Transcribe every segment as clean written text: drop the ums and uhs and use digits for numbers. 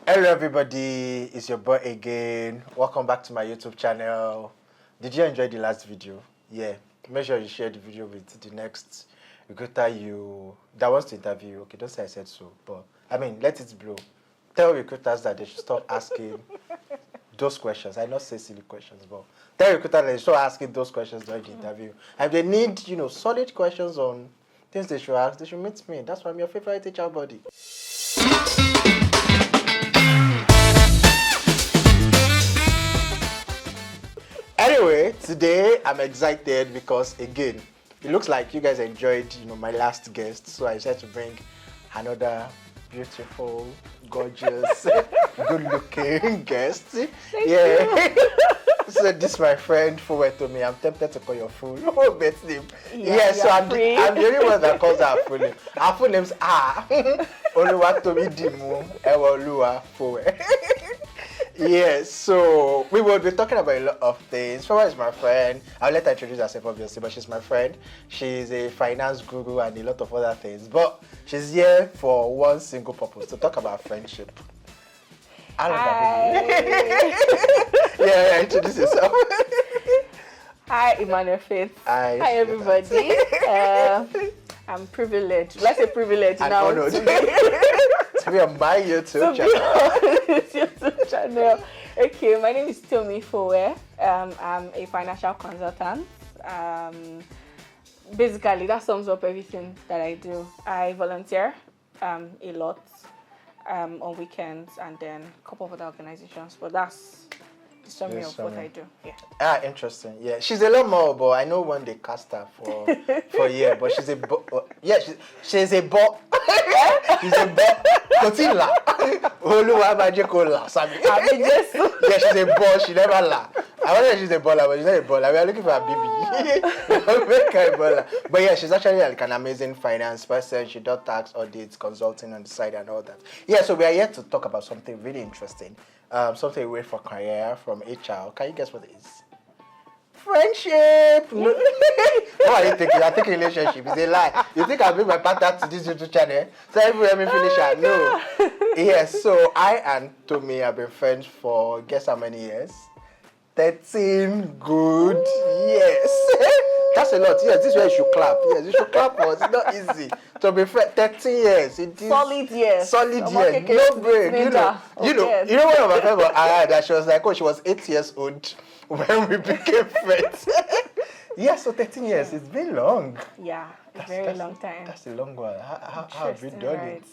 Hello everybody, it's your boy again. Welcome back to my YouTube channel. Did you enjoy the last video? Yeah, make sure you share the video with the next recruiter that wants to interview you. Okay, don't say I said so, but I mean, let it blow. Tell recruiters that they should stop asking those questions. I not say silly questions, but tell recruiters that they should stop asking those questions during the interview. And they need, solid questions on things they should ask. They should meet me. That's why I'm your favorite HR buddy. Anyway, today I'm excited because again, it looks like you guys enjoyed, my last guest. So I decided to bring another beautiful, gorgeous, good-looking guest. Thank you. So this is my friend Tomi. I'm tempted to call your full best name. So I'm the only one that calls her full name. Her full name's Oluwatomi Dimu Ewoluwa Fowe. Yes, so we will be talking about a lot of things. Fowe is my friend. I'll let her introduce herself obviously, but she's my friend. She's a finance guru and a lot of other things. But she's here for one single purpose, to talk about friendship. Hi. Introduce yourself. Hi, Emmanuel Faith. Hi everybody. I'm privileged. Let's say privileged and now. honored to be on my YouTube channel. Okay, my name is Tomi Fowe. I'm a financial consultant. Basically, that sums up everything that I do. I volunteer a lot on weekends and then a couple of other organizations, but that's the summary of what I do. Yeah. Interesting. Yeah, she's a lot more, but I know when they cast her for but she's a she's a bo. She's a bo. Kotila. Oluwa Majekola. Sabi. Yeah, she's a bo. She never la. I wonder if she's a baller, but she's not a baller. We are looking for a baby. But yeah, she's actually like an amazing finance person. She does tax audits, consulting on the side and all that. Yeah, so we are here to talk about something really interesting. Something away from career, from HR. Can you guess what it is? Friendship. No. What are you thinking? I think relationship is a lie. You think I'll bring my partner to this YouTube channel? So everybody finish her. No. Yes, so I and Tomi have been friends for guess how many years? 13 good years. That's a lot. Yes, this is where you should clap. Yes, you should clap for us. It's not easy to be friends. 13 years. It is solid years. Solid years. No break. You know one of my friends that she was like, she was 8 years old when we became friends. Yeah, so 13 years. It's been long. Yeah, a very long time. That's a long one. How have we done it?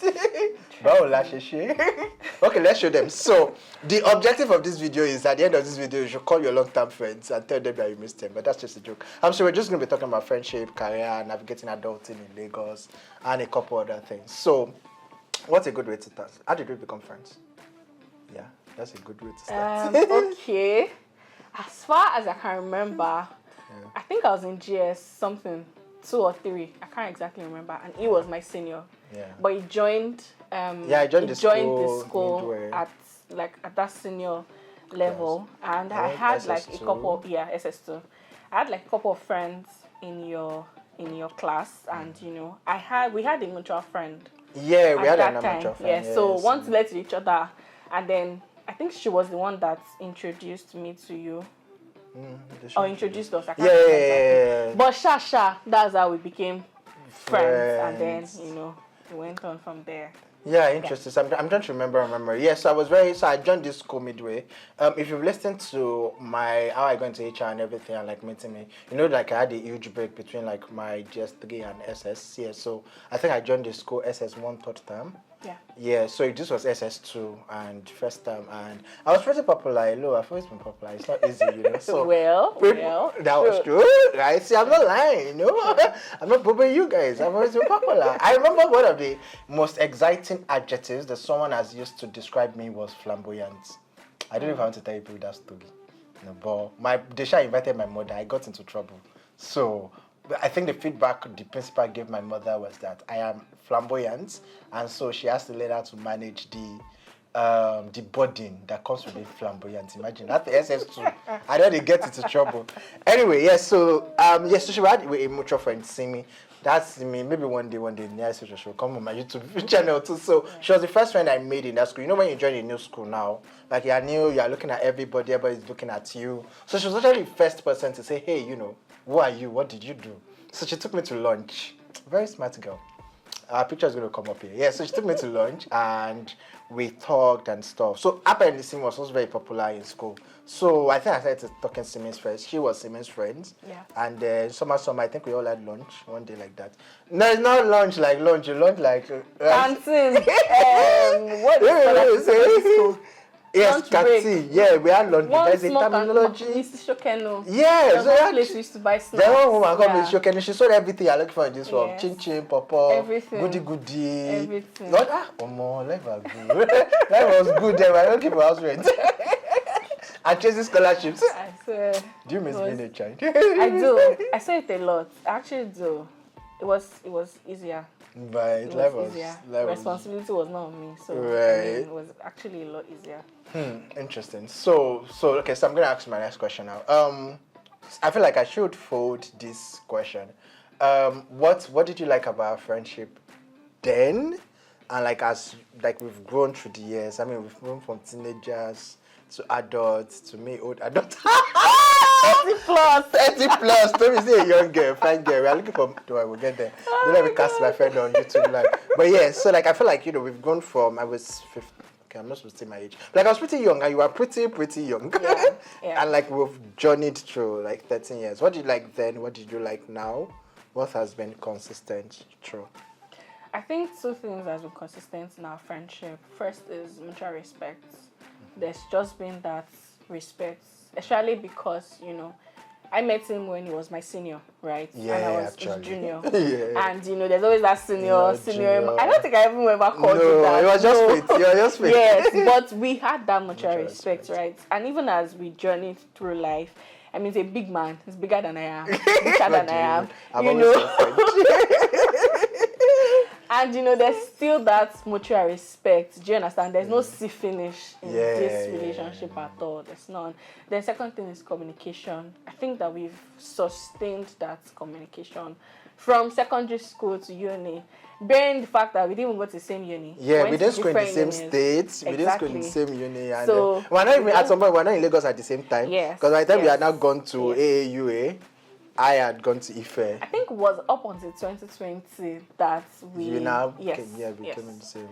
Okay, let's show them. So, the objective of this video is at the end of this video, you should call your long-term friends and tell them that you missed them. But that's just a joke. So we're just going to be talking about friendship, career, navigating adulting in Lagos, and a couple other things. So, what's a good way to start? How did we become friends? Yeah, that's a good way to start. Okay. As far as I can remember, I think I was in GS something, 2 or 3. I can't exactly remember. And he was my senior. Yeah. But he joined. I joined the school at that senior level, and I had like a couple. SS2. I had like a couple of friends in your class, and we had a mutual friend. Yeah, we had a mutual friend. Yeah, so once led to each other, and then I think she was the one that introduced me to you. Or introduced us. I can't remember exactly. But Shasha, that's how we became friends. And then we went on from there. Yeah, interesting. So I'm trying to remember. Yes, I joined this school midway. If you've listened to how I got into HR and everything and like meeting me, I had a huge break between like my GS3 and SS. Yeah, so I think I joined the school SS1 third term. Yeah, so this was SS2 and first time, and I was pretty popular. I've always been popular. It's not easy, So that was true, right? See, I'm not lying, I'm not bothering you guys. I've always been popular. I remember one of the most exciting adjectives that someone has used to describe me was flamboyant. I don't know if I want to tell you that story. No, but Desha invited my mother. I got into trouble. So I think the feedback the principal gave my mother was that I am flamboyant, and so she has to learn how to manage the the burden that comes with being flamboyant. Imagine that the SS2. I know they get into trouble. Anyway, yes. So yes, so she had with a mutual friend, Simi. That's me. Maybe one day, near social she'll come on my YouTube channel too. So she was the first friend I made in that school. You know when you join a new school now, like you're new, you're looking at everybody, everybody's looking at you. So she was actually the first person to say, hey, you know, who are you? What did you do? So she took me to lunch. Very smart girl. Our picture is going to come up here. Yeah, so she took me to lunch and we talked and stuff. So apparently Simi was also very popular in school. So I think I started talking to Simi's first. She was Simi's friends. Yeah. And summer, I think we all had lunch one day like that. No, it's not lunch like lunch. You lunch like... Canteen. What is it? Yes, canteen. Yeah, we had lunch. There's a terminology. Mrs. Shokeno. Yes. There's one place we used to buy snacks. The one woman called Mrs. Shokeno. She sold everything I look for in this one. Yes. Chin chin, papa, everything. goody. Everything. Not life was good. Life was good then. I don't keep house rent. And chasing scholarships. I swear. Do you miss being a child? I do. I say it a lot. I actually do. It was easier. Right. It was easier. Responsibility was not on me, so it was actually a lot easier. Interesting. So okay. So I'm gonna ask my next question now. I feel like I should fold this question. What did you like about our friendship then, and like as like we've grown through the years? I mean, we've grown from teenagers to adults to me old adults. 30 plus. Tomi is a young girl, fine girl. We are looking for. We'll get there. Don't let me cast my friend on YouTube live. But yeah, so like I feel like we've gone from I was 15. Okay, I'm not supposed to say my age. Like I was pretty young, and you were pretty young. Yeah. And like we've journeyed through like 13 years. What did you like then? What did you like now? What has been consistent through? I think two things has been consistent in our friendship. First is mutual respect. There's just been that respect, especially because, I met him when he was my senior, right? Yeah, and I was actually. his junior. Yeah. And, there's always that senior. Junior. I don't think I ever called you that. No, it was just fate. You were just fate. Yes, but we had that mutual respect, right? And even as we journeyed through life, I mean, he's a big man. He's bigger than I am. Bigger than I am. And there's still that mutual respect. Do you understand? There's no see finish in this relationship at all. There's none. The second thing is communication. I think that we've sustained that communication from secondary school to uni. Bearing the fact that we didn't even go to the same uni. Yeah, we didn't school in the same states. Exactly. We didn't school in the same uni. And so we're not even at some point. We're not in Lagos at the same time. Yes. Because by the time we had now gone to AAUA, I had gone to Ife. I think it was up until 2020 that we we came in the same.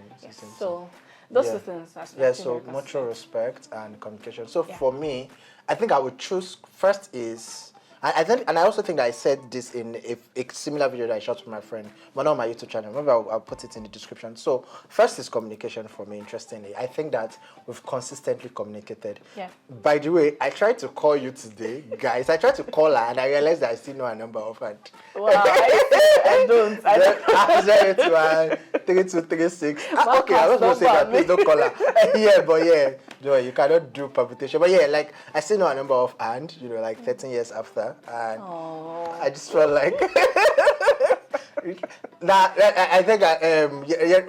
So those two things. So mutual respect and communication. So for me, I think I would choose first is. And I also think that I said this in a similar video that I shot with my friend, but not on my YouTube channel. Maybe I'll put it in the description. So first is communication for me, interestingly. I think that we've consistently communicated. Yeah. By the way, I tried to call you today, guys. I tried to call her and I realized that I still know her number offhand. Wow, I don't. 081-3236. Okay, I was going to say that, please don't call her. No, you cannot do permutation. But like I still know her number offhand, like 13 years after. And I just felt like I think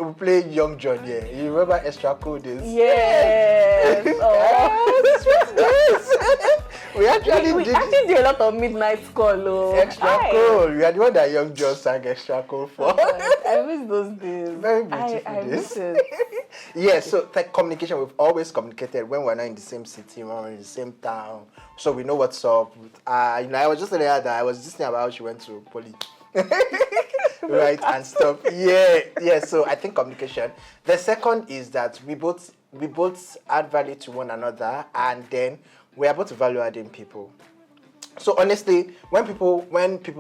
we play Young John. Yeah, you remember Extra Cool days? Yes. We actually did a lot of midnight call. Extra Cool. We are the one that Young John sang Extra Cool for. I miss those days. Very beautiful I days. miss it. Yeah, so like communication, we've always communicated when we're not in the same city, when we're in the same town, so we know what's up. I was just telling her that I was just thinking about how she went to poly. Right, and stuff. Yeah. So I think communication. The second is that we both add value to one another, and then we're able to value adding people. So honestly, when people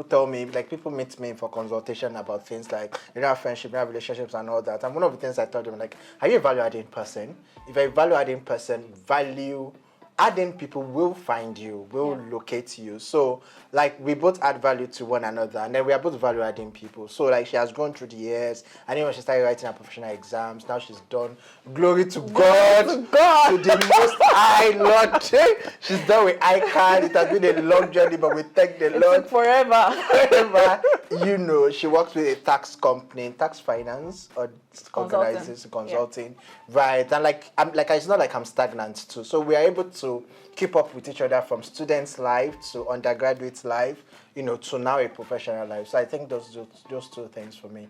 tell me, like people meet me for consultation about things like friendship, relationships, and all that, and one of the things I told them, like, are you a value adding person? If you're a value adding person, value adding people will find you, will locate you. So like we both add value to one another, and then we are both value adding people. So like she has gone through the years, and then when she started writing her professional exams, now she's done. Glory to God, to the Most High Lord. She's done with ICANN. It has been a long journey, but we thank the Lord. Took forever. You know, she works with a tax company, tax finance or organizes consulting, right? And like it's not like I'm stagnant too. So we are able to keep up with each other from students' life to undergraduate life, you know, to now a professional life. So I think those two things for me.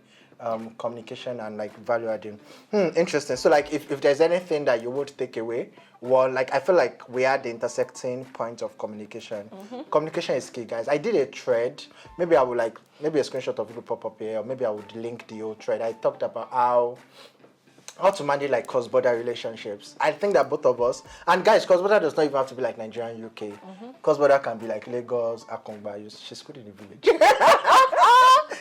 Communication and like value adding. Interesting. So like if there's anything that you would take away, well, like I feel like we are the intersecting point of communication. Communication is key, guys. I did a thread. Maybe I would maybe a screenshot of it will pop up here, or maybe I would link the old thread. I talked about how to manage like cross-border relationships. I think that both of us, and guys, cross-border does not even have to be like Nigeria, UK. Cross-border can be like Lagos, Akongba. She's good in the village.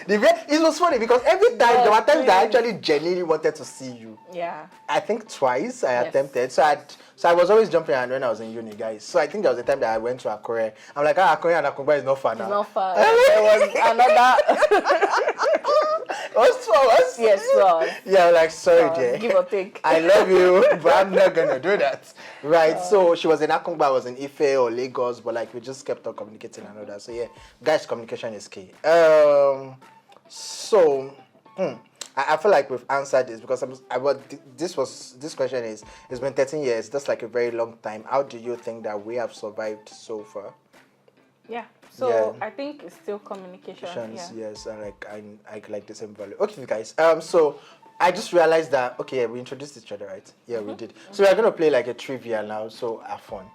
It was funny because every time there were times that I actually genuinely wanted to see you. Yeah. I think twice I attempted. So I was always jumping around when I was in uni, guys. So I think there was a time that I went to Akure. I'm like, Akure and Akongba is not far now. It's not far. There was another. What's 2 hours? Yes, so. Yeah, like sorry, dear. Give or take. I love you, but I'm not gonna do that. Right. So she was in Akongba, I was in Ife or Lagos, but like we just kept on communicating and all that. So yeah, guys, communication is key. I feel like we've answered this because this question is it's been 13 years. That's like a very long time. How do you think that we have survived so far? Yeah. So I think it's still communication. Yes, and I like the same value. Okay, guys. So I just realized that we introduced each other, right? Yeah, we did. So we're gonna play like a trivia now. So have fun.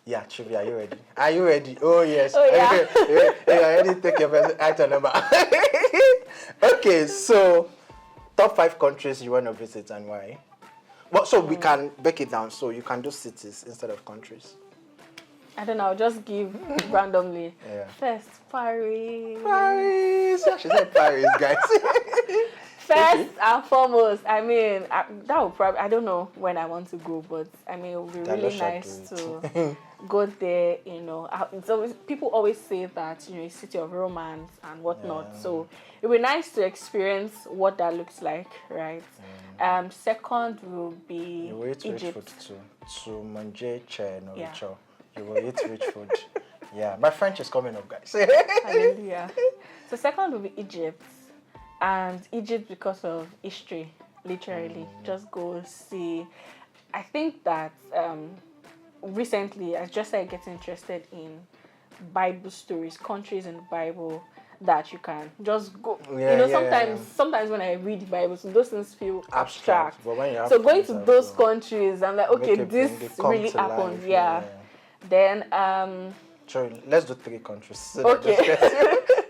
Yeah, trivia. Are you ready? Are you ready? Oh yes. Oh yeah. I already take your first item number. Okay, so top 5 countries you want to visit and why? Well, so we can break it down. So you can do cities instead of countries. I don't know. I'll just give randomly. Yeah. First, Paris. Paris. She said Paris, guys. First and foremost, I mean, that would probably, I don't know when I want to go, but I mean, it would be really nice to go there, you know. It's always, people always say that, you know, it's a city of romance and whatnot. Yeah. So it would be nice to experience what that looks like, right? Second will be you will eat Egypt. Rich food too. To manger no richo. You will eat rich food. Yeah, my French is coming up, guys. Hallelujah. So second will be Egypt. And Egypt because of history, literally. Just go see. I think that recently I just started getting interested in Bible stories, countries in the Bible that you can just go. Sometimes when I read the Bible, so those things feel abstract. But when you so going to those countries, I'm like, okay, this really happened. Yeah. Then Sure, let's do 3 countries. So okay.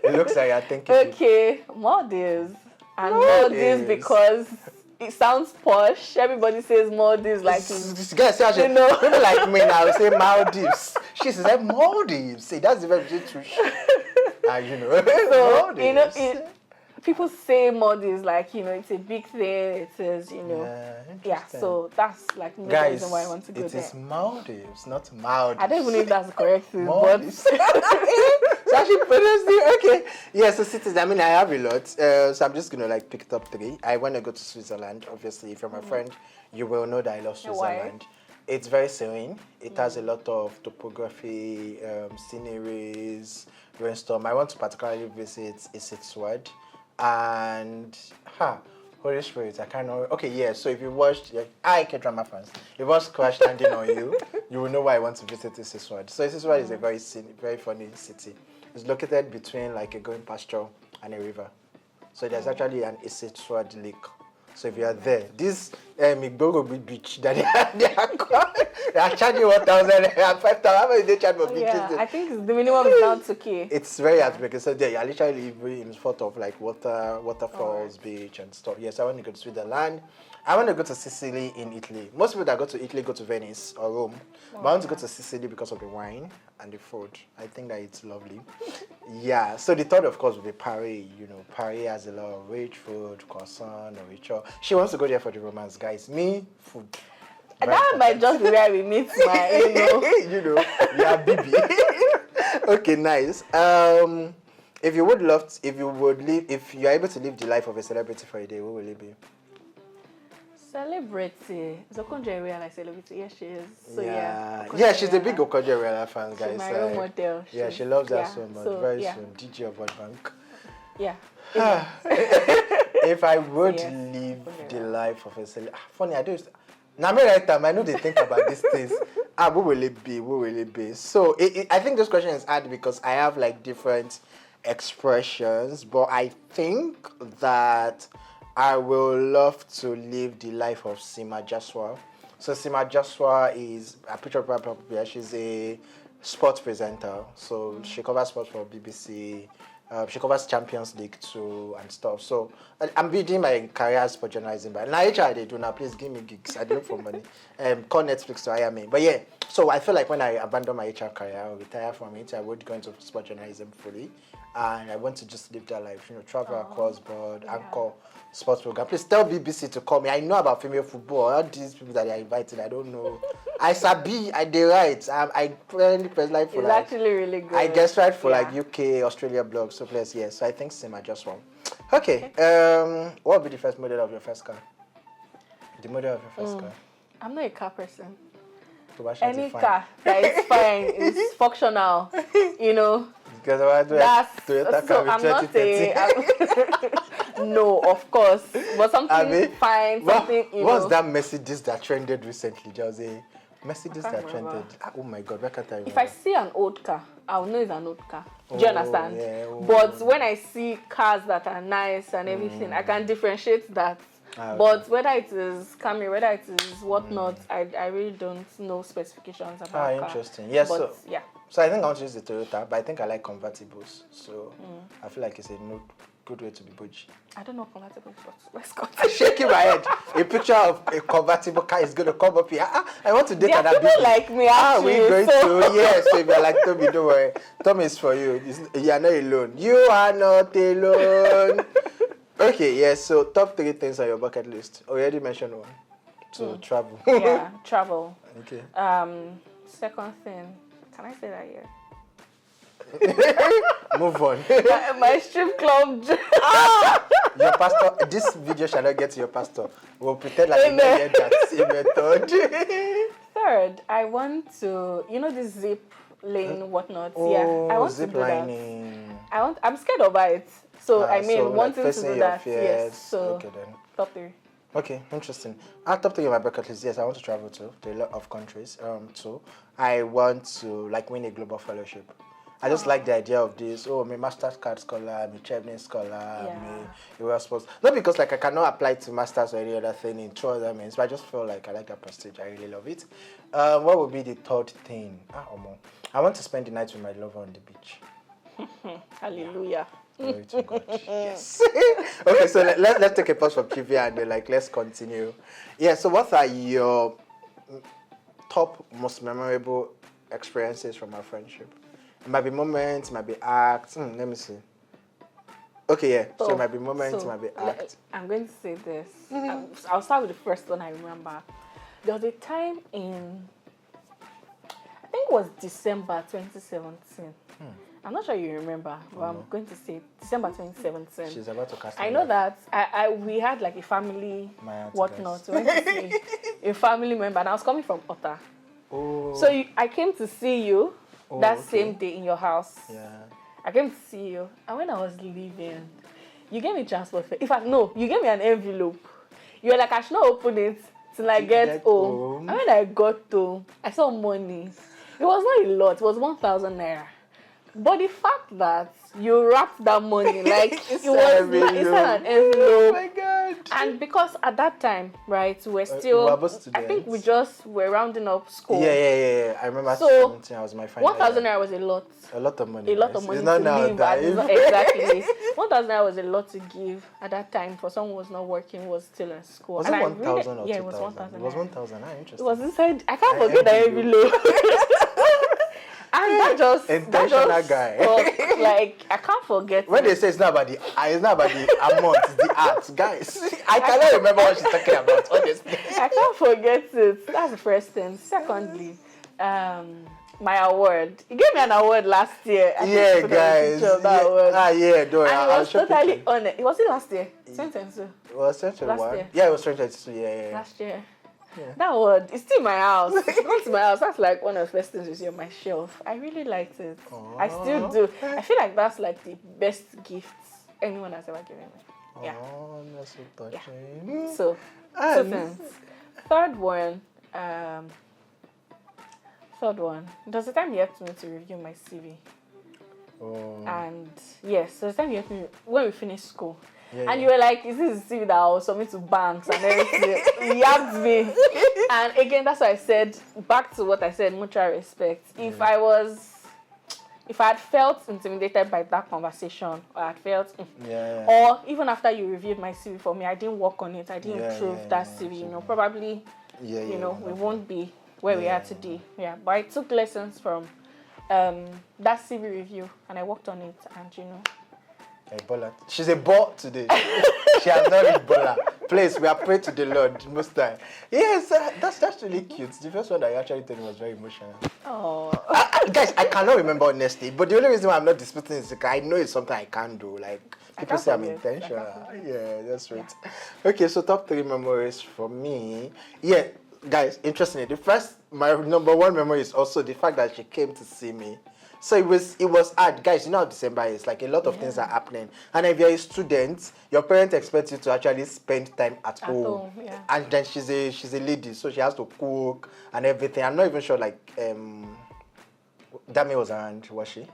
It looks like you're thinking. Okay, Maldives. And Maldives because it sounds posh. Everybody says Maldives like this guy says, you know, people like me now say Maldives. She says Maldives. See, that's the very true. You know, so, Maldives. You know, people say Maldives like, you know, it's a big thing. It is, you know. Yeah, so that's like the reason why I want to go there. It is Maldives, not Maldives. I don't even know if that's the correct thing, but so actually pronounced it okay. Yeah, so cities, I mean I have a lot. So I'm just gonna like pick top 3. I wanna go to Switzerland. Obviously, if you're my friend, you will know that I love Switzerland. Why? It's very serene. It has a lot of topography, sceneries, rainstorm. I want to particularly visit Isitzwad. And Holy Spirit, I can't know. Okay, yeah. So if you watched, K-drama fans, if you watched Crash Landing on You, you will know why I want to visit Isitzwad. So Isitzwad is a very funny city. It's located between like a green pasture and a river. So there's actually an Isitzwad lake. So if you are there, this Migboro beach that they are charging 1,000 and 5,000. How much they charge for beaches? Yeah, I think the minimum is down to K. It's very heartbreaking. So you're literally in front of like waterfalls, beach and stuff. Yes, I want to go to Switzerland. I want to go to Sicily in Italy. Most people that go to Italy go to Venice or Rome. But I want to go to Sicily because of the wine and the food. I think that it's lovely. Yeah. So the third, of course, would be Paris. You know, Paris has a lot of rich food, croissant, or richer. She wants to go there for the romance, guys. Me, food. That might just be where we meet my, yeah, baby. Okay, nice. If you are able to live the life of a celebrity for a day, what will it be? Celebrity. Is Okonjo-Iweala like celebrity? Yes, she is. So yeah, she's a big Okonjo-Iweala fan, guys. She's my role model. Yeah, she loves her so much. Very soon, DJ of World Bank. Yeah. If I would live the life of a celebrity, funny, I do. Now, right time, I know they think about these things. What will it be? What will it be? So, I think this question is hard because I have like different expressions, but I think that I will love to live the life of Sima Jaswa. So Sima Jaswa is a picture of her. She's a sports presenter. So she covers sports for BBC. She covers Champions League too and stuff. So I'm building my career as for journalism. But now HR they do now. Please give me gigs. I do look for money. Call Netflix to hire me. But yeah. So I feel like when I abandon my HR career, I will retire from it. I would go into sports journalism fully, and I want to just live that life. Travel across board, anchor sports program. Please tell BBC to call me. I know about female football. All these people that they are invited, I don't know. I sabi, I dey write. I currently press live for it's actually really good. I guess right for like UK, Australia blogs. So please, yes. So I think Sima just one. Okay. What would be the first model of your first car? The model of your first car. I'm not a car person. Any car that is fine, is functional, Because Toyota so I'm not a. No, of course, but something fine, something. What's that Mercedes that trended recently? There was a Mercedes that trended. Oh my God, where can't I remember? If I see an old car, I'll know it's an old car. Do you understand? Yeah, but when I see cars that are nice and everything, I can differentiate that. But whether it is Camry, whether it is whatnot, I really don't know specifications about car. Interesting. Yes, so I think I want to use the Toyota, but I think I like convertibles. So I feel like it's a good way to be bougie. I don't know convertibles, but let's go. I'm shaking my head. A picture of a convertible car is going to come up here. I want to date another people like me, actually. We're going to. Yes, so if you're like Tomi, don't worry. Tomi is for you. You are not alone. You are not alone. Okay, yes. So top 3 things on your bucket list. Already mentioned one. So travel. Yeah, travel. Okay. Second thing. Can I say that here? Move on. my strip club. Your pastor. This video shall not get to your pastor. We'll pretend like we don't get that same method. Third, I want to, this zip lane, whatnot. I want zip to do lining. that. I'm scared of it. So wanting like to do that. Fears. Yes. So okay then. Top 3. Okay, interesting. Top 3 of my bucket list. Yes, I want to travel to a lot of countries. 2, I want to win a global fellowship. I just like the idea of this. I'm a master's card scholar, I'm a Chevron scholar, I'm a Erasmus. Not because I cannot apply to masters or any other thing in 2 other means, but I just feel like I like that prestige. I really love it. What would be the 3rd thing? I want to spend the night with my lover on the beach. Hallelujah. Glory to God. Yes. Okay, so let's take a pause from trivia and then let's continue. Yeah. So what are your top most memorable experiences from our friendship? It might be moments, it might be acts. Let me see. Okay, yeah. So it might be moments, it might be acts. I'm going to say this. I'll start with the first one I remember. There was a time in, I think it was December 2017. I'm not sure you remember, but I'm going to say December 2017. She's about to cast. I know that we had a family whatnot. We went to see a family member, and I was coming from Otta. Oh. So I came to see you that same day in your house. Yeah. I came to see you, and when I was leaving, you gave me transport fare. In fact, no, you gave me an envelope. You were like, I should not open it till I get home. And when I got home, I saw money. It was not a lot. It was 1,000 naira. But the fact that you wrapped that money it was inside an envelope. Oh my God! And because at that time, right, we're still. I think we just were rounding up school. Yeah. I remember. So I was my final 1,000 naira was a lot. A lot of money. A lot of money it's not to now live. Exactly. 1,000 naira was a lot to give at that time for someone who was not working, who was still in school. Was it 1,000 or 2,000? Yeah, it was 1,000. It was 1,000. Interesting. It was inside. I can't forget the envelope. And that just intentional guy. Like I can't forget. When they say it's not about the amount, it's the art, guys. I cannot remember what she's talking about. Honestly, I can't forget it. That's the first thing. Secondly, my award. He gave me an award last year. I yeah, guys. Award. Yeah, no, and it was totally on it. Was it last year? 2022. It was 2021. Last year. Yeah, it was 2022. Yeah. Last year. Yeah. That award is still in my house. It's not in my house. That's like one of the first things you see on my shelf. I really liked it. Aww. I still do. I feel like that's like the best gift anyone has ever given me. Yeah. Oh, that's so touching. Yeah. So, two things. Third one. It was the time you helped me to review my CV. Oh. And yes, so the time you helped me when we finished school. Yeah, and you were like, is this the CV that I will submit to banks and everything? You yapped me. And again, that's why I said, back to what I said, mutual respect. If I had felt intimidated by that conversation, or I had felt, or even after you reviewed my CV for me, I didn't work on it, I didn't improve that CV, probably, we won't be where we are today. Yeah, but I took lessons from that CV review and I worked on it, and a baller. She's a ball today. She has not read baller. Please, we are praying to the Lord most time. Yes, that's really cute. The first one that you actually told me was very emotional. Oh, guys, I cannot remember honestly, but the only reason why I'm not disputing is because I know it's something I can't do. Like people say I'm intentional. Yeah, that's right. Yeah. Okay, so top 3 memories for me. Yeah, guys, interestingly, my number 1 memory is also the fact that she came to see me. So it was hard, guys. You know how December is, like a lot of things are happening, and if you're a student, your parents expect you to actually spend time at home. Yeah. And then she's a lady, so she has to cook and everything. I'm not even sure like Dami was around, was she?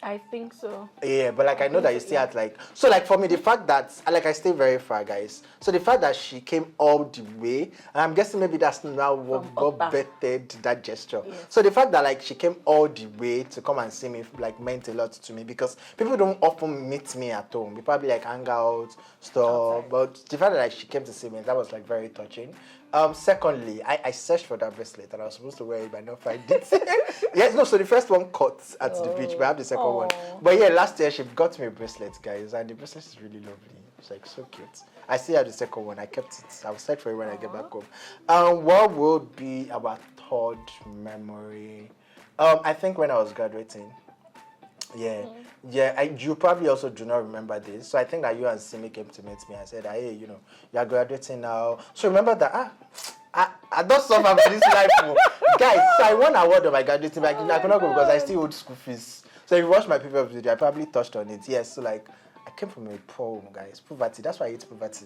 I think so. Yeah, but like I know that you still had like, so like for me the fact that like I stay very far, guys. So the fact that she came all the way, and I'm guessing maybe that's now what God bettered that gesture. Yes. So the fact that like she came all the way to come and see me like meant a lot to me, because people don't often meet me at home. We probably like hang out, stuff, but the fact that like she came to see me, that was like very touching. Secondly, I searched for that bracelet and I was supposed to wear it, but I never find it. Yes, no, so the first one cut at the beach, but I have the second one. But yeah, last year she got me a bracelet, guys, and the bracelet is really lovely. It's like so cute. I still have the second one. I kept it. I will search for it when I get back home. What would be our third memory? I think when I was graduating. Yeah. Yeah, you probably also do not remember this. So I think that you and Simi came to meet me and said, hey, you are graduating now. So remember that, I don't suffer for this life. Guys, so I won an award on my graduating, but I could not go because I still owed school fees. So if you watch my previous video, I probably touched on it. Yes, so like, I came from a poor home, guys. Poverty, that's why I hate poverty.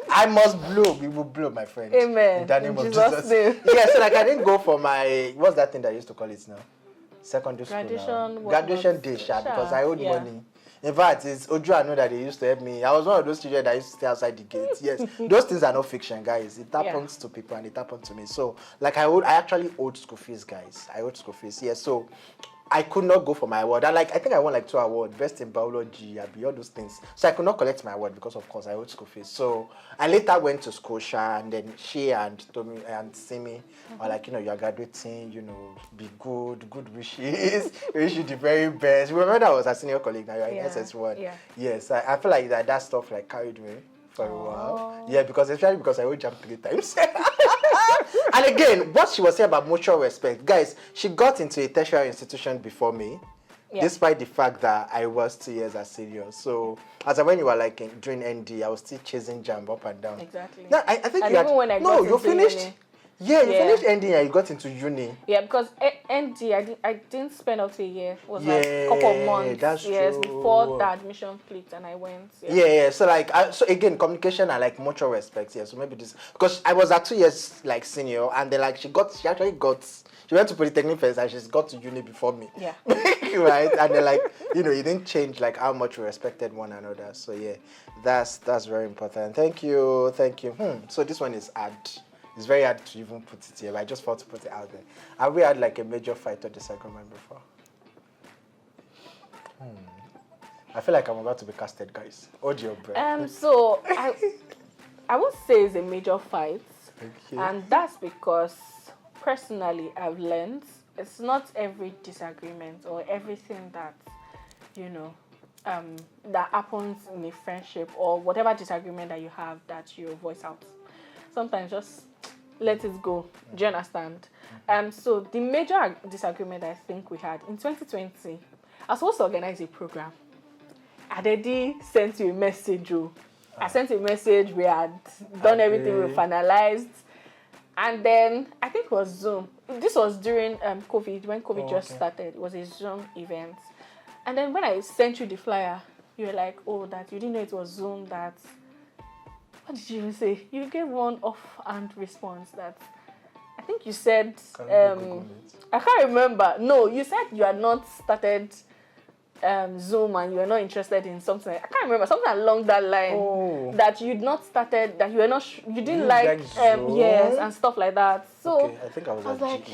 I must blow. We will blow, my friend. Amen. In the name of Jesus. Yeah, so like I didn't go for my, what's that thing that I used to call it now? Secondary school graduation day, because I owed money. In fact, it's Oju, I know that they used to help me. I was one of those children that used to stay outside the gate. Yes, those things are not fiction, guys. It happens to people and it happened to me. So, like I actually owed school fees, guys. I owed school fees. Yes, so I could not go for my award. And like I think I won like 2 awards, best in biology, all those things. So I could not collect my award because of course I owed school fees. So I later went to Scotia, and then she and Tomi and Simi were like, you are graduating, be good wishes. We wish you the very best. Remember that I was a senior colleague, now you're in SS1. Yeah. Yes, I feel like that stuff like carried me for a while. Yeah, especially because I owed jump 3 times. And again, what she was saying about mutual respect, guys, she got into a tertiary institution before me, despite the fact that I was 2 years a senior. So, as when you were like doing ND, I was still chasing jam up and down. Exactly. No, I think and you even when I got you finished. Uni. Yeah, you finished ND and you got into uni. Yeah, because ND, I didn't spend up to a year. It was like a couple of months. That's true. Before the admission clicked and I went. Yeah. So like, so again, communication and like mutual respect. Yeah. So maybe this, because I was at 2 years like senior, and then like she went to Polytechnic first and she's got to uni before me. Yeah. Right. And then like, it didn't change like how much we respected one another. So yeah, that's very important. Thank you. So this one is hard. It's very hard to even put it here, but I just thought to put it out there. Have we had like a major fight or disagreement before? I feel like I'm about to be casted, guys. Hold your breath. So I would say it's a major fight, and that's because personally I've learned it's not every disagreement or everything that, you know, that happens in a friendship or whatever disagreement that you have that you voice out. Sometimes just let it go. Do you understand? So the major disagreement I think we had in 2020, I was supposed to organize a program. I already sent you a message. I sent you a message. We had done everything. We finalized. And then I think it was Zoom. This was during COVID, when COVID just started. It was a Zoom event. And then when I sent you the flyer, you were like, oh, that you didn't know it was Zoom, that... What did you even say? You gave one offhand response that... I think you said... I can't remember. No, you said you had not started Zoom and you were not interested in something. I can't remember. Something along that line. That you'd not started, that you were not... you didn't like yes, and stuff like that. So okay, I think I was like... GE.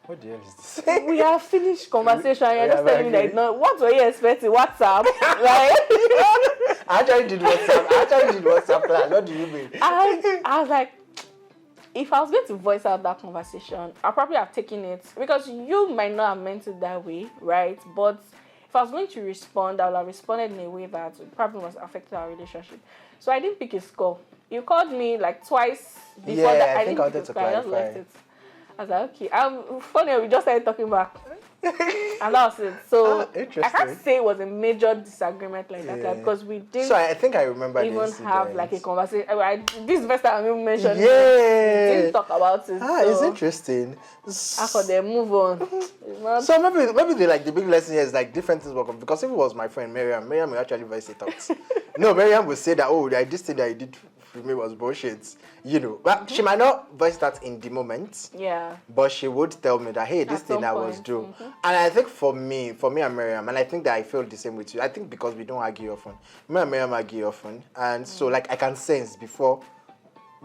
What the hell is this? We have finished conversation. You're just telling me that no. What were you expecting? WhatsApp? Like, I actually did WhatsApp plan. What do you mean? I was like, if I was going to voice out that conversation, I'd probably have taken it because you might not have meant it that way, right? But if I was going to respond, I would have responded in a way that probably was affecting our relationship. So I didn't pick his call. You called me like twice before that. I didn't pick his call. I just left it. I was like, okay. Funny, we just started talking back. And that was it. So I can't say it was a major disagreement like that because we didn't. So I think I remember even have like a conversation. This is the first time I even mentioned. Yeah. We didn't talk about it. So it's interesting. After they move on. So maybe the big lesson here is like different things work on, because if it was my friend Miriam will actually voice it out. No, Miriam would say that this thing that I did for me was bullshit. You know, but she might not voice that in the moment. Yeah. But she would tell me that, hey, this thing I was doing. And I think for me and Miriam, and I think that I feel the same with you. I think because we don't argue often. Me and Miriam argue often. And so like I can sense before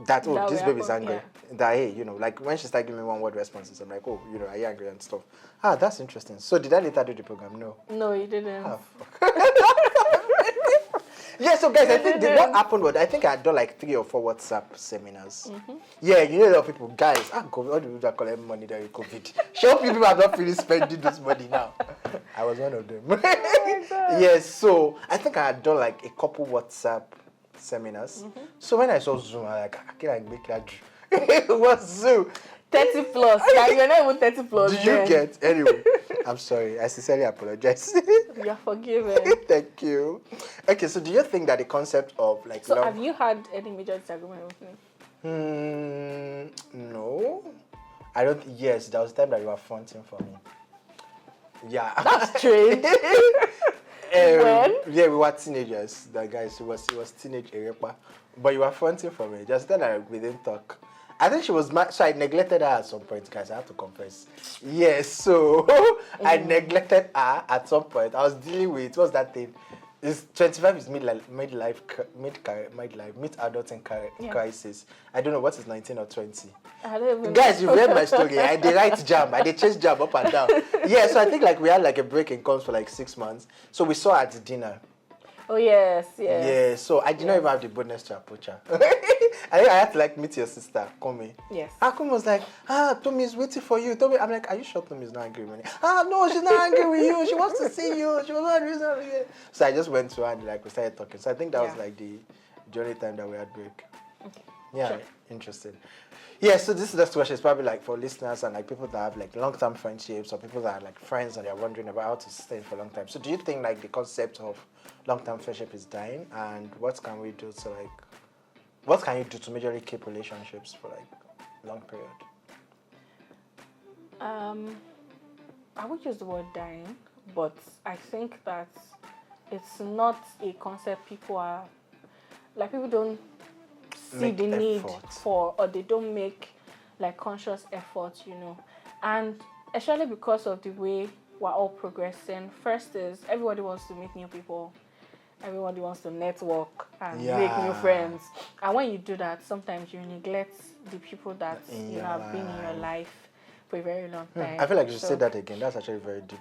that this baby is angry. Yeah. That hey, you know, like when she started giving me one word responses, I'm like, oh, you know, are you angry and stuff? That's interesting. So did I later do the program? No. No, you didn't. Fuck. Yeah, so guys, I think what happened was I think I had done like 3 or 4 WhatsApp seminars. Yeah, you know a lot of people, guys, COVID, all the people that collect money during COVID. Sure, people have not finished spending this money now. I was one of them. Yes, so I think I had done like a couple WhatsApp seminars. So when I saw Zoom, I was like, I can't make that. What's Zoom? 30 plus. Yeah, you're not even 30 plus. Did you get? Anyway, I'm sorry. I sincerely apologize. You're forgiven. Thank you. Okay, so do you think that the concept of like... So have you had any major disagreement with me? No. I don't... Yes, there was a time that you were fronting for me. Yeah. That's strange. When? Yeah, we were teenagers. That guys, it was teenage Erepa. But you were fronting for me. Just then we didn't talk. I think she was mad, so I neglected her at some point, guys. I have to confess. Yes, so I neglected her at some point. I was dealing with, what's that thing? It's 25 is mid-adulting crisis. I don't know what is 19 or 20. I don't even guys, you've read my story. I did write jam. I did chase jam up and down. Yeah, so I think like we had like a break in comms for like 6 months. So we saw her at the dinner. Oh yes. Yeah, so I did not even have the boldness to approach her. I think I had to like meet your sister, Tomi. Yes. Tomi was like, Tomi is waiting for you. Tomi, I'm like, are you sure Tomi is not angry with me? No, she's not angry with you. She wants to see you. She was not angry. So I just went to her and like we started talking. So I think that was like the only time that we had break. Okay. Yeah, sure. Interesting. Yeah, so this next question is probably like for listeners and like people that have like long-term friendships or people that are like friends and they're wondering about how to stay for a long time. So do you think like the concept of long-term friendship is dying, and what can we do to like, what can you do to majorly keep relationships for like long period? I would use the word dying, but I think that it's not a concept people don't see the need for, or they don't make like conscious efforts, you know. And especially because of the way we're all progressing. First is everybody wants to meet new people. Everybody wants to network and make new friends. And when you do that, sometimes you neglect the people that have been in your life for a very long time. I feel like you should say that again. That's actually very deep.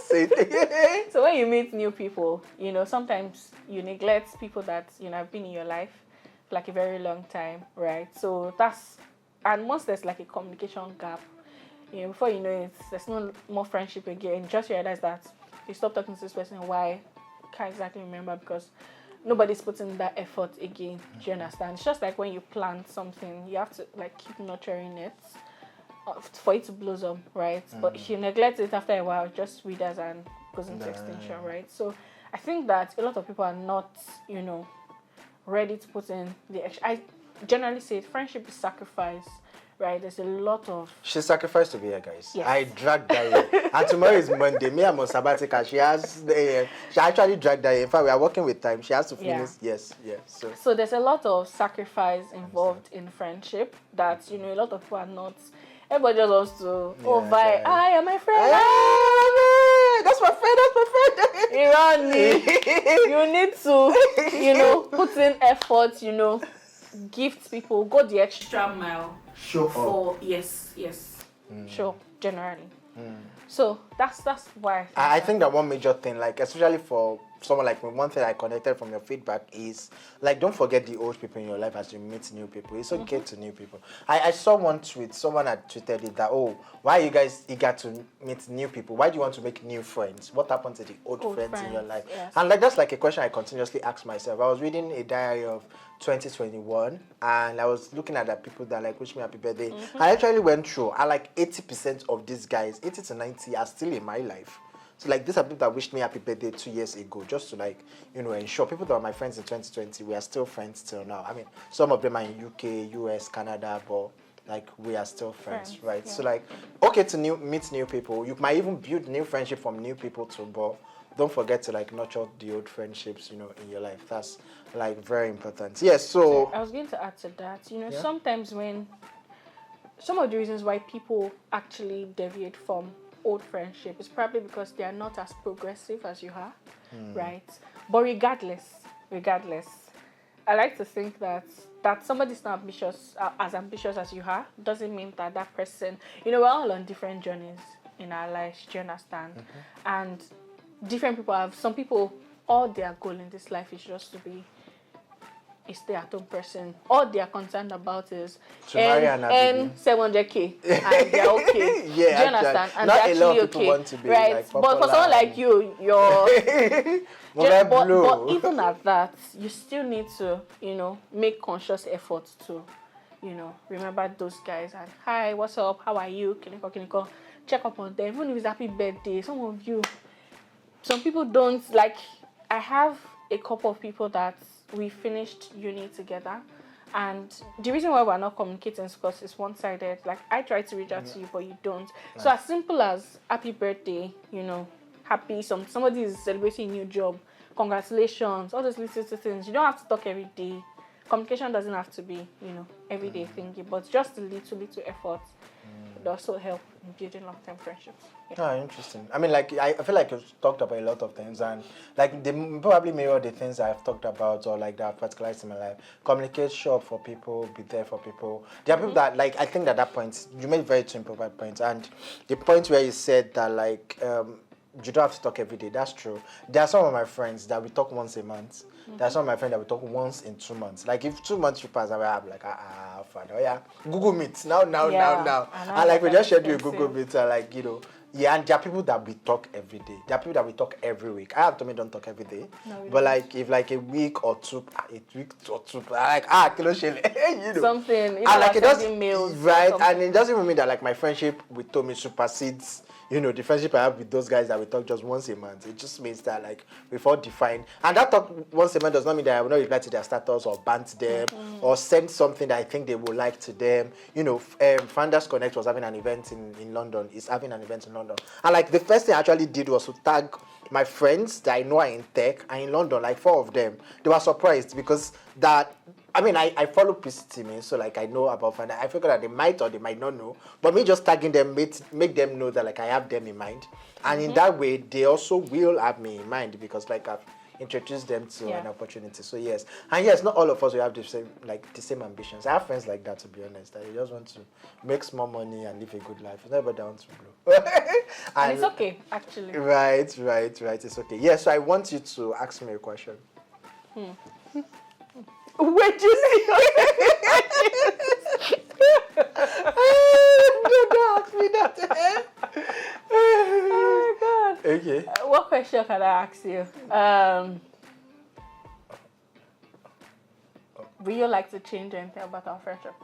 Say it again. So when you meet new people, you know, sometimes you neglect people that, you know, have been in your life for like a very long time, right? So and once there's like a communication gap, before you know it, there's no more friendship again. You just realize that you stop talking to this person. Why? Can't exactly remember because nobody's putting that effort again. Do you understand? It's just like when you plant something, you have to like keep nurturing it for it to blossom, right? But if you neglect it after a while, it just withers and goes into extinction, right? So I think that a lot of people are not, ready to put in the extra. I generally say friendship is sacrifice, right? There's a lot of... She sacrificed to be here, guys. Yes. I dragged her here. And tomorrow is Monday. Me, I'm on sabbatical. She actually dragged her here. In fact, we are working with time. She has to finish. Yeah. Yes. So there's a lot of sacrifice involved in friendship that, a lot of people are not... Everybody just wants to, vibe. Hi, am my friend. That's my friend. You need to, put in effort, gift people, go the extra mile. Show up. Yes. Sure, generally. So that's why I think that one major thing, like especially for someone like me, one thing I connected from your feedback is like don't forget the old people in your life as you meet new people. It's okay to new people. I saw one tweet, someone had tweeted it that, why are you guys eager to meet new people? Why do you want to make new friends? What happened to the old friends in your life? Yes. And like that's like a question I continuously ask myself. I was reading a diary of 2021 and I was looking at the people that like wish me happy birthday. I actually went through and like 80% of these guys, 80 to 90 are still in my life. So like these are people that wished me happy birthday 2 years ago, just to like, ensure people that were my friends in 2020, we are still friends till now. I mean, some of them are in UK, US, Canada, but like we are still friends, right? Yeah. So like, okay to meet new people. You might even build new friendship from new people too, but don't forget to like nurture the old friendships, in your life. That's like very important. Yes, so I was going to add to that. Sometimes when some of the reasons why people actually deviate from old friendship is probably because they are not as progressive as you are, right? But regardless, I like to think that somebody's not as ambitious as you are doesn't mean that person, we're all on different journeys in our lives, do you understand? And different people some people, all their goal in this life is just to be a stay-at-home person. All they are concerned about is earn 700k and they're okay. Yeah, do you understand? And not they're a lot actually of people okay, want to be right? like But for someone like you, but even at that, you still need to, make conscious efforts to, remember those guys and hi, what's up? How are you? Kiniko. Check up on them. Even if it's happy birthday, some people don't like. I have a couple of people that we finished uni together, and the reason why we're not communicating is because it's one-sided. Like I try to reach out to you, but you don't. Nice. So as simple as happy birthday, happy somebody is celebrating a new job, congratulations, all those little things. You don't have to talk every day. Communication doesn't have to be, everyday thingy, but just a little effort would also help in building long-term friendships. Yeah. Interesting. I mean, like, I feel like you've talked about a lot of things, and like they probably mirror the things I've talked about or like that I've particularized in my life. Communicate, show up for people, be there for people. There are people that, like, I think that point, you made very two important points, and the point where you said that, like, you don't have to talk every day. That's true. There are some of my friends that we talk once a month. There are some of my friends that we talk once in 2 months. Like if 2 months you pass, I will have like, father, Google Meet now. And like we just schedule a Google Meet and like, and there are people that we talk every day. There are people that we talk every week. I have Tomi don't talk every day. No, but like if like a week or two, like something. And like it doesn't right, and it doesn't even mean that like my friendship with Tomi supersedes the friendship I have with those guys that we talk just once a month. It just means that like we've all defined, and that talk once a month does not mean that I will not reply to their status or bant them or send something that I think they would like to them. Founders Connect was having an event in London. Is having an event in London, and like the first thing I actually did was to tag my friends that I know are in tech and in London, like 4 of them. They were surprised because I follow PCT, so like I know about finance. I figured that they might or they might not know, but me just tagging them make them know that like I have them in mind, and in that way they also will have me in mind because like I've introduced them to an opportunity. So yes, and yes, not all of us will have the same ambitions. I have friends like that, to be honest. That they just want to make small money and live a good life. It's not about down to blow. and it's okay, actually. Right. It's okay. Yes, so I want you to ask me a question. Wait, you see? Don't ask me that Okay. What question can I ask you? Would you like to change anything about our friendship?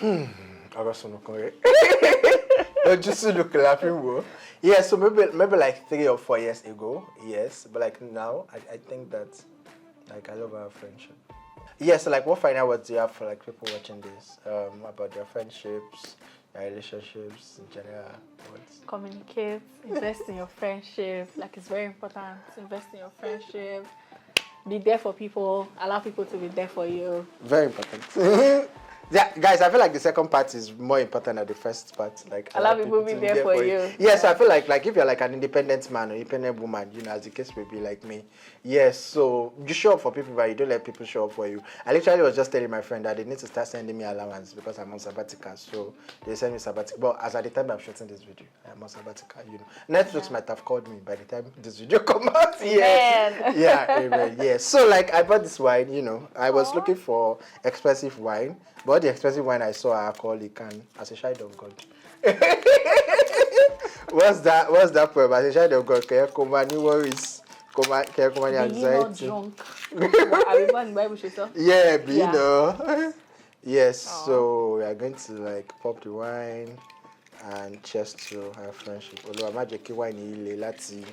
I got some correct. Just look laughing. Yeah, so maybe like 3 or 4 years ago, yes. But like now, I think that like I love our friendship. Yeah, so like what final words do you have for like people watching this? About your friendships, your relationships in general? Words? Communicate, invest in your friendship. Like it's very important. Invest in your friendship. Be there for people. Allow people to be there for you. Very important. Yeah, guys, I feel like the second part is more important than the first part. Like allow people to be there for you. Yes, I feel like if you're like an independent man or independent woman, you know, as the case may be like me. Yes, so you show up for people, but you don't let people show up for you. I literally was just telling my friend that they need to start sending me allowance because I'm on sabbatical. So they send me sabbatical. But as at the time I'm shooting this video, I'm on sabbatical. You know, Netflix might have called me by the time this video come out. Yes. Yeah, amen. Yes. So like I bought this wine. You know, I was looking for expensive wine. But the expensive wine I saw alcoholic and as a child of God. What's that poem? As a child of God, can you come any worries? Can you come any anxiety? Drunk. Are we born in Bible shooter? Yeah, but you know. Yes, so we are going to like pop the wine and cheers to our friendship. Although I'm not drinking wine, let's see.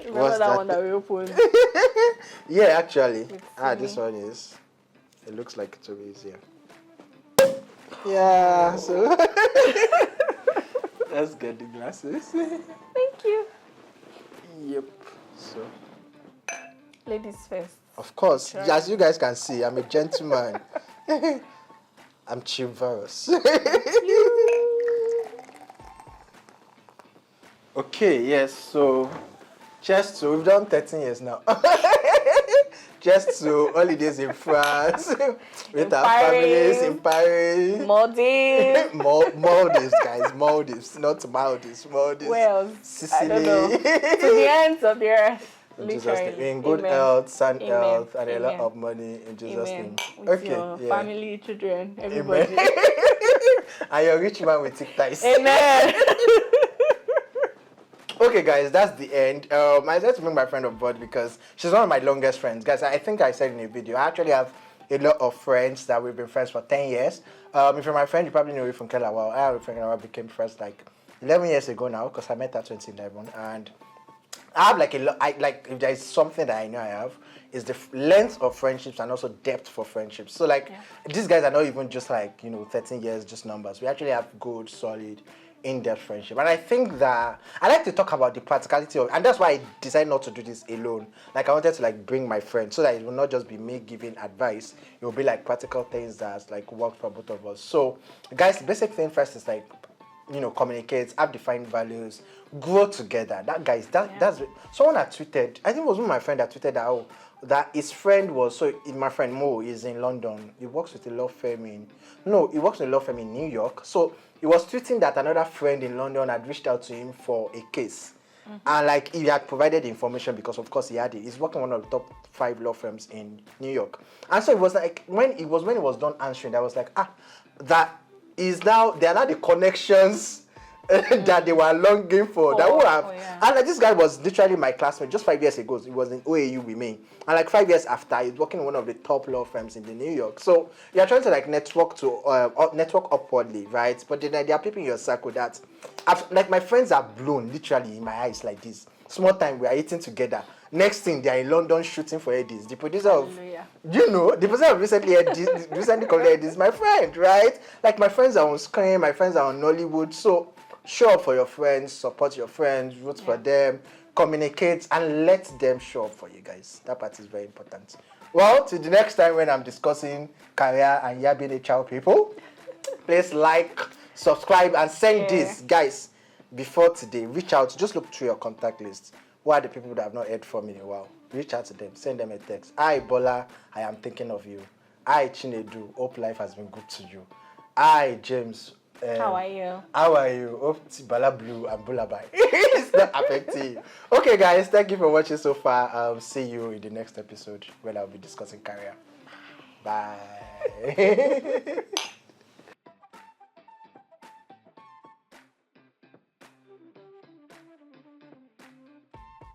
Remember that one that we opened? Yeah, actually. This one is. It looks like it will be easier. Yeah, so let's get the glasses. Thank you. Yep. So ladies first. Of course, as you guys can see, I'm a gentleman. I'm chivalrous. Okay, yes, so cheers to, we've done 13 years now. Just to holidays in France with our families in Paris. Maldives. Maldives, guys. Maldives, not Maldives. Maldives. Well, Sicily. I don't know. To the ends of the earth. Literally. In good health, sound health, and a lot of money in Jesus' name. With your family, children, everybody. And you're a rich man with thick ties. Amen. Okay, guys, that's the end. I decided to bring my friend on board because she's one of my longest friends. Guys, I think I said in a video, I actually have a lot of friends that we've been friends for 10 years. If you're my friend, you probably know me from Kelawal. I and Kelawal became friends like 11 years ago now because I met her 2011. And I have like a lot, if there's something that I know I have, is the length of friendships and also depth for friendships. So like, these guys are not even just like, 13 years, just numbers. We actually have good, solid, in-depth friendship. And I think that I like to talk about the practicality of, and that's why I decided not to do this alone. Like I wanted to like bring my friend so that it will not just be me giving advice. It will be like practical things that's like work for both of us. So guys, the basic thing first is like, communicate, have defined values, grow together. That's someone that tweeted, I think it was one of my friend that tweeted that that his friend was, my friend Mo is in London. He works with a law firm he works with a law firm in New York. So he was tweeting that another friend in London had reached out to him for a case. And like he had provided information because of course he had it. He's working one of the top 5 law firms in New York. And so it was like when he was done answering, I was like, that is now, they are now the connections that they were longing for. That would have, and like, this guy was literally my classmate just 5 years ago. He was in OAU with me, and like 5 years after, he's working in one of the top law firms in the New York. So you're trying to like network upwardly, right? But then there are people in your circle that, like my friends are blown literally in my eyes like this. Small time we are eating together. Next thing they are in London shooting for Eddies. The producer of, the producer of recently called Eddies, my friend, right? Like my friends are on screen, my friends are on Nollywood. So show up for your friends, support your friends, root for them, communicate, and let them show up for you guys. That part is very important. Well, till the next time when I'm discussing career and yabbing HR people, please like, subscribe, and send this, guys. Before today, reach out. Just look through your contact list. Who are the people that have not heard from in a while? Reach out to them. Send them a text. Hi, Bola. I am thinking of you. Hi, Chinedu. Hope life has been good to you. Hi, James. How are you? How are you? Hope Bala Blue and Bulabai. It's not affecting you. Okay, guys. Thank you for watching so far. See you in the next episode when I'll be discussing career. Bye.